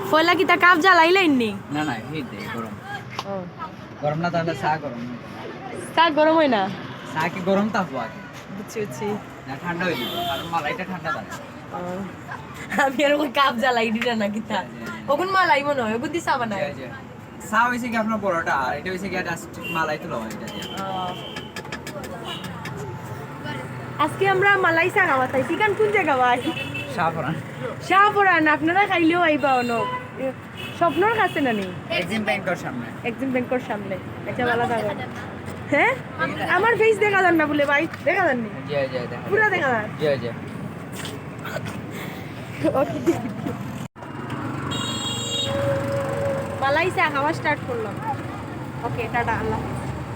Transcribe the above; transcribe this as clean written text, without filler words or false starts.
ফয়লা কি তা কাপ জ্বালাইলেননি? না না হিট দে গরম। গরম না তাহলে চা গরম। চা গরম হয় না? চা কি গরম তাপবো আগে? বুঝছি। না ঠান্ডা হয়ে যাবে, কারণ মালাইটা ঠান্ডা থাকে। আমি আর ওই কাপ জ্বালাই দিটা না কিতা। ওগুন মালাই মনে হয়, ওগুন দি চা বানায়। চা হয়েছে কি আপনার বড়টা, আর এটা হয়েছে কি জাস্ট মালাই তো লওয়া এটা দিয়ে। আজকে আমরা মালাই চা খাওয়া চাইছি, কারণ কোন জায়গা ভাই? শাহপুরান। শাহপুরান, আপনারা খাইলেও আইবা অনো। স্বপ্নর কাছে না নি? এক্সিম ব্যাংকের সামনে। এক্সিম ব্যাংকের সামনে। আচ্ছা ভালো থাকো। হ্যাঁ? আমার ফেস দেখা যান না বলে ভাই, দেখা যান নি? জয় জয় দেখা। পুরা দেখা যান। জয় জয়। ওকে। মালাই চা খাওয়া স্টার্ট করলাম। ওকে, টাটা, আল্লাহ হাফেজ।